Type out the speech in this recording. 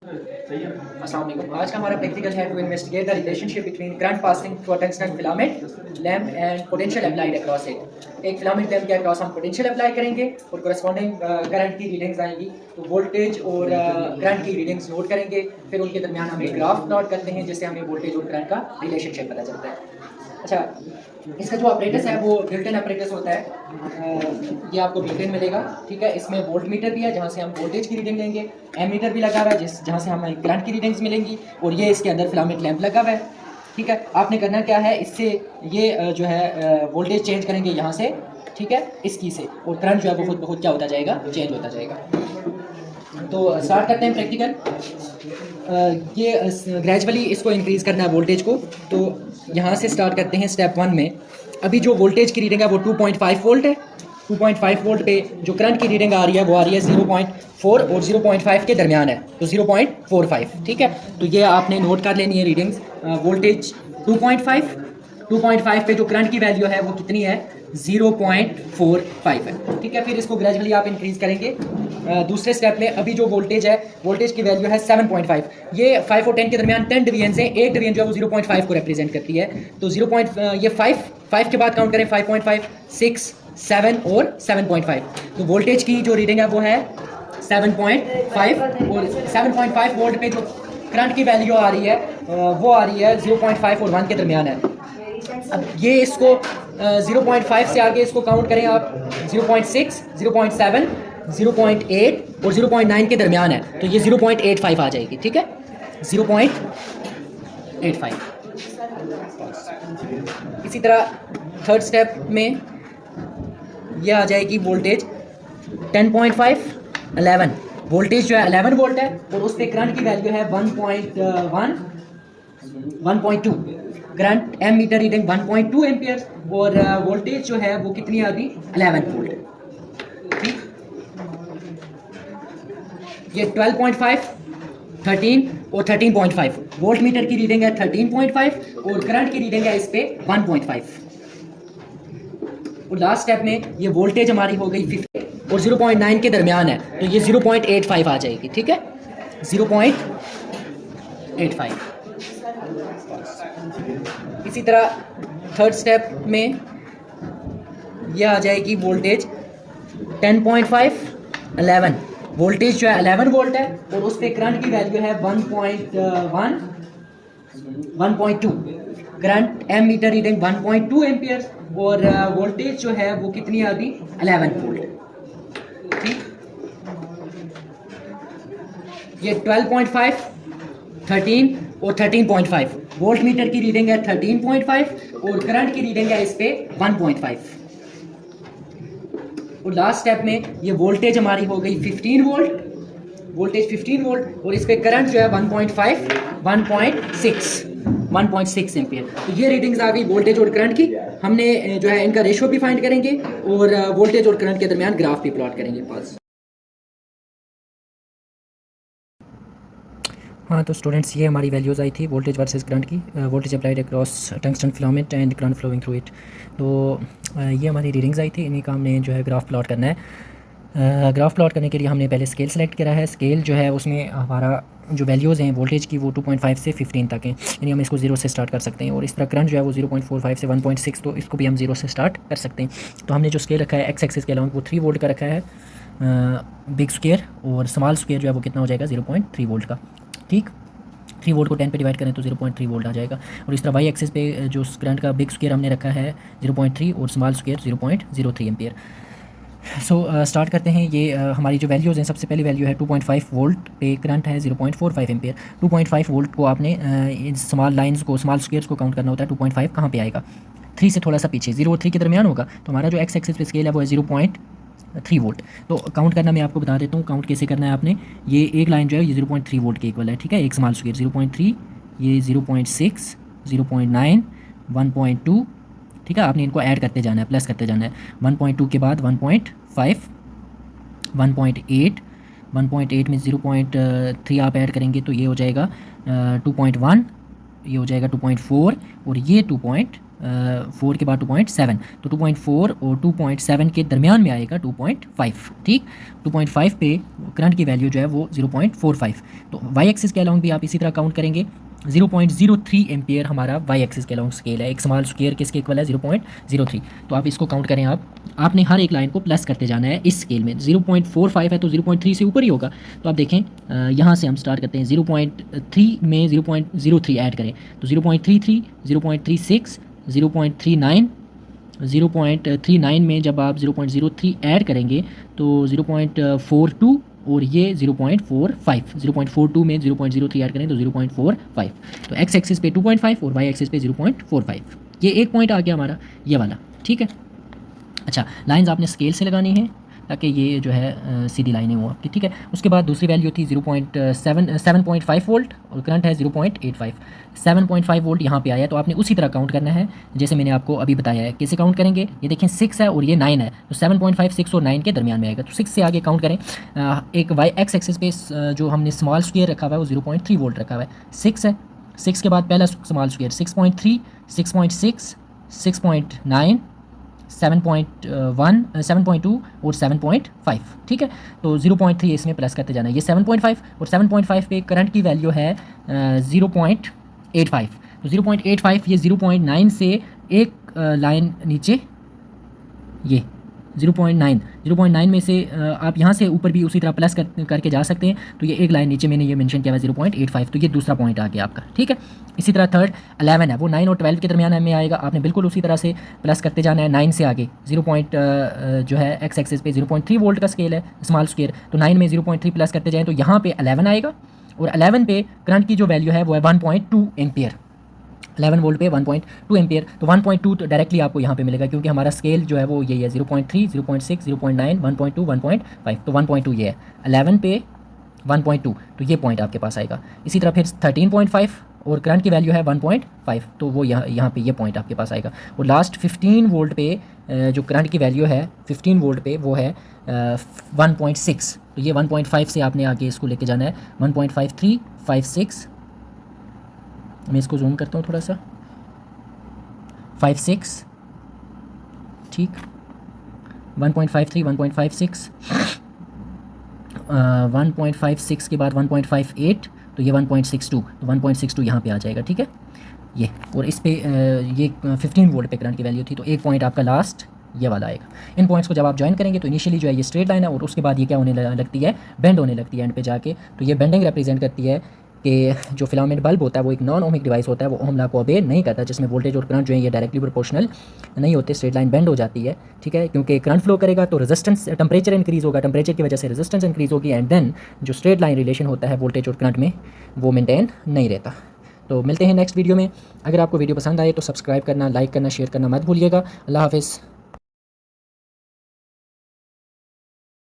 अस्सलाम वालेकुम। आज का हमारा प्रैक्टिकल है to investigate the relationship between current passing through a tungsten filament lamp and potential applied across it. एक फिलामेंट लैम्प के अक्रॉस हम पोटेंशियल अप्लाई करेंगे और कोरस्पॉन्डिंग करंट की रीडिंग्स आएंगी, तो वोल्टेज और करंट की रीडिंग्स नोट करेंगे। फिर उनके दरमियान हम एक ग्राफ प्लॉट करते हैं जिससे हमें वोल्टेज और करंट का रिलेशनशिप पता चलता है। अच्छा, इसका जो ऑपरेटस है वो बिल्ट इन ऑपरेटस होता है। ये आपको बिल्ट इन मिलेगा, ठीक है। इसमें वोल्ट मीटर भी है जहाँ से हम वोल्टेज की रीडिंग लेंगे, एमीटर भी लगा हुआ है जहाँ से हमें करंट की रीडिंग्स मिलेंगी, और ये इसके अंदर फिलामेंट लैंप लगा हुआ है, ठीक है। आपने करना क्या है, इससे ये जो है वोल्टेज चेंज करेंगे यहाँ से, ठीक है, इसकी से, और करंट जो है वो खुद ब खुद क्या होता जाएगा, चेंज होता जाएगा। तो स्टार्ट करते हैं प्रैक्टिकल। ये ग्रेजुअली इसको इंक्रीज़ करना है वोल्टेज को, तो यहाँ से स्टार्ट करते हैं स्टेप 1 में। अभी जो वोल्टेज की रीडिंग है वो 2.5 वोल्ट है। 2.5 वोल्ट पे जो करंट की रीडिंग आ रही है वो आ रही है 0.4 और 0.5 के दरमियान है, तो 0.45, ठीक है। तो ये आपने नोट कर लेनी है रीडिंग्स। वोल्टेज 2.5 पे जो करंट की वैल्यू है वो कितनी है, 0.45 है, ठीक है। फिर इसको ग्रेजुअली आप इंक्रीज़ करेंगे। दूसरे स्टेप में अभी जो वोल्टेज है, वोल्टेज की वैल्यू है 7.5। ये 5 और 10 के दरमियान 10 डिवीजन से एक डिवीजन जो है वो 0.5 को रिप्रेजेंट करती है। तो ये 5 के बाद काउंट करें, 5.5, 6, 7 और 7.5। तो वोल्टेज की जो रीडिंग है वो है 7.5, और 7.5 वोल्ट पे जो करंट की वैल्यू आ रही है वो आ रही है 0.5 और 1 के दरमियान है। अब ये इसको 0.5 से आगे इसको काउंट करें आप, 0.6, 0.7, 0.8 और 0.9 के दरमियान है, तो ये 0.85 आ जाएगी, ठीक है, 0.85। इसी तरह थर्ड स्टेप में ये आ जाएगी वोल्टेज 10.5, 11। वोल्टेज जो है 11 वोल्ट है और उस पर करंट की वैल्यू है 1.2। Current ammeter reading 1.2 ampere, और वोल्टेज जो है वो कितनी आ गई, 11 वोल्ट, ठीक। ये 12.5, 13 और 13.5 वोल्ट मीटर की रीडिंग है 13.5, और करंट की रीडिंग है इस पे 1.5। और लास्ट स्टेप में ये वोल्टेज हमारी हो गई 50 और 0.9 के दरमियान है, तो ये 0.85 आ जाएगी, ठीक है, 0.85। इसी तरह थर्ड स्टेप में यह आ जाएगी वोल्टेज 10.5, 11। वोल्टेज जो है 11 वोल्ट है और उस पर करंट की वैल्यू है 1.2। Current ammeter reading 1.2 ampere, और वोल्टेज जो है वो कितनी आ गई, 11 वोल्ट, ठीक। ये 12.5, 13 और 13.5 वोल्ट मीटर की रीडिंग है 13.5, और करंट की रीडिंग है इस पे 1.5। और लास्ट स्टेप में ये वोल्टेज हमारी हो गई 15 वोल्ट, वोल्टेज 15 वोल्ट, और इस पे करंट जो है 1.6 एम्पियर। तो ये रीडिंग्स आ गई वोल्टेज और करंट की। हमने जो है इनका रेशो भी फाइंड करेंगे और वोल्टेज और करंट के दरमियान ग्राफ भी प्लॉट करेंगे पास। हाँ, तो स्टूडेंट्स ये हमारी वैल्यूज़ आई थी वोल्टेज वर्सेस करंट की, voltage applied across tungsten filament and current flowing through it. तो ये हमारी रीडिंग्स आई थी, इन्हीं का हमने जो है ग्राफ प्लॉट करना है। ग्राफ प्लॉट करने के लिए हमने पहले स्केल सेलेक्ट करा है। स्केल जो है उसमें हमारा जो वैल्यूज़ हैं वोल्टेज की वो 2.5 से 15 तक हैं, यानी हम इसको 0 से स्टार्ट कर सकते हैं। और इस तरह करंट जो है वो 0.45 से 1.6, तो इसको भी हम 0 से स्टार्ट कर सकते हैं। तो हमने जो स्केल रखा है एक्स एक्सिस के अलाउंग वो 3 वोल्ट का रखा है बिग स्क्वेयर, और स्मॉल स्क्वेयर जो है वो कितना हो जाएगा, 0.3 वोल्ट का, ठीक। 3 वोल्ट को 10 पे डिवाइड करें तो 0.3 वोल्ट आ जाएगा। और इस तरह वाई एक्सिस पे जो करंट का बिग स्क्वेयर हमने रखा है 0.3 और small square 0.03 ampere. So start करते हैं। ये हमारी जो वैल्यूज़ हैं, सबसे पहली वैल्यू है 2.5 वोल्ट पे करंट है 0.45 एम्पियर। 2.5 वोल्ट को आपने इन स्मॉल लाइंस को, स्मॉल स्क्वेयर्स को काउंट करना होता है। 2.5 कहाँ पे आएगा, 3 से थोड़ा सा पीछे, 0 और 3 के दरमियान होगा। तो हमारा जो एक्स एक्सिस पे स्केल है वो है 0.3 वोल्ट। तो काउंट करना मैं आपको बता देता हूँ, काउंट कैसे करना है आपने। ये एक लाइन जो है ये 0.3 वोल्ट के इक्वल है, ठीक है। एक स्मॉल स्क्वेयर 0.3, ये 0.6, 0.9, 1.2, ठीक है। आपने इनको ऐड करते जाना है, प्लस करते जाना है। 1.2 के बाद 1.5, 1.8, 1.8 में 0.3 आप ऐड करेंगे तो ये हो जाएगा 2.1, ये हो जाएगा 2.4, और ये 4 के बाद 2.7, तो 2.4 और 2.7 के दरमियान में आएगा 2.5, ठीक। 2.5 पे करंट की वैल्यू जो है वो 0.45। तो वाई एक्सिस के अलॉन्ग भी आप इसी तरह काउंट करेंगे। 0.03 एम्पियर हमारा वाई एक्सिस के अलॉन्ग स्केल है। एक स्मॉल स्क्वायर किसके इक्वल है? 0.03। तो आप इसको काउंट करें। आपने हर एक लाइन को प्लस करते जाना है इस स्केल में। 0.45 है तो 0.3 से ऊपर ही होगा। तो आप देखें यहाँ से हम स्टार्ट करते हैं। 0.3 में 0.03 ऐड करें तो 0.33, 0.36, 0.39, 0.39 में जब आप 0.03 ऐड करेंगे तो 0.42 और ये 0.45, 0.42 में 0.03 ऐड करें तो 0.45। तो एक्स एक्सिस पे 2.5 और वाई एक्सिस पे 0.45। ये एक पॉइंट आ गया हमारा, ये वाला, ठीक है। अच्छा, लाइंस आपने स्केल से लगानी है ताकि ये जो है सीधी लाइनें हो आपकी, ठीक है। उसके बाद दूसरी वैल्यू थी 7.5 वोल्ट और करंट है 0.85। 7.5 वोल्ट यहाँ पे आया तो आपने उसी तरह काउंट करना है जैसे मैंने आपको अभी बताया है। कैसे काउंट करेंगे? ये देखें 6 है और ये 9 है, तो 7.5 6 और 9 के दरमियान में आएगा। तो 6 से आगे काउंट करें। एक वाई एक्स एक्सिस पे जो हमने स्मॉल स्क्वायर रखा हुआ है वो 0.3 वोल्ट रखा हुआ है। 6 है, 6 के बाद पहला स्मॉल स्क्वायर 6.3, 6.6, 6.9, 7.1, 7.2 और 7.5, ठीक है। तो 0.3 इसमें प्लस करते जाना है। ये 7.5 और 7.5 पे करंट की वैल्यू है 0.85। तो 0.85 ये 0.9 से एक लाइन नीचे, ये 0.9 में से आप यहाँ से ऊपर भी उसी तरह प्लस करके जा सकते हैं। तो ये एक लाइन नीचे मैंने ये मेंशन किया हुआ 0.85। तो ये दूसरा पॉइंट आ गया आपका, ठीक है। इसी तरह थर्ड 11 है, वो 9 और 12 के दरमियान में आएगा। आपने बिल्कुल उसी तरह से प्लस करते जाना है 9 से आगे। जो है एक्स एक्सिस पे 0.3 वोल्ट का स्केल है, स्मॉल स्क्वायर। तो 9 में 0.3 प्लस करते जाएँ तो यहाँ पे 11 आएगा और 11 पे करंट की जो वैल्यू है वो है 1.2 एम्पियर। 11 वोल्ट पे 1.2 एम्पियर। तो 1.2 तो डायरेक्टली आपको यहाँ पे मिलेगा क्योंकि हमारा स्केल जो है वो यही है 0.3, 0.6, 0.9, 1.2, 1.5। तो 1.2 ये है। 11 पे 1.2, तो ये पॉइंट आपके पास आएगा। इसी तरह फिर 13.5 और करंट की वैल्यू है 1.5, तो वो यहाँ पे ये पॉइंट आपके पास आएगा। और लास्ट 15 वोल्ट पे जो करंट की वैल्यू है 15 वोल्ट पे वो है 1.6। तो ये 1.5 से आपने आगे इसको लेके जाना है 1.53, 56, मैं इसको जूम करता हूँ थोड़ा सा, 56, ठीक, 1.53, 1.56, 1.56 के बाद 1.58, तो ये 1.62, तो 1.62 यहाँ पे आ जाएगा, ठीक है ये। और इस पे ये 15 वोल्ट पे करंट की वैल्यू थी। तो एक पॉइंट आपका लास्ट ये वाला आएगा। इन पॉइंट्स को जब आप ज्वाइन करेंगे तो इनिशियली जो है ये स्ट्रेट लाइन है और उसके बाद ये क्या होने लगती है? बेंड होने लगती है एंड पे जाके। तो ये बेंडिंग रिप्रेजेंट करती है कि जो फिलामेंट बल्ब होता है वो एक नॉन ओमिक डिवाइस होता है, वो ओम लॉ को ओबे नहीं करता, जिसमें वोल्टेज और करंट जो है ये डायरेक्टली प्रोपोर्शनल नहीं होते। स्ट्रेट लाइन बेंड हो जाती है, ठीक है, क्योंकि करंट फ्लो करेगा तो रेजिस्टेंस, टेम्परेचर इंक्रीज़ होगा, टेम्परेचर की वजह से रेजिस्टेंस इंक्रीज़ होगी एंड देन जो स्ट्रेट लाइन रिलेशन होता है वोल्टेज और करंट में वो मेनटेन नहीं रहता। तो मिलते हैं नेक्स्ट वीडियो में। अगर आपको वीडियो पसंद आए तो सब्सक्राइब करना, लाइक करना, शेयर करना मत भूलिएगा। अल्लाह हाफ़िज़।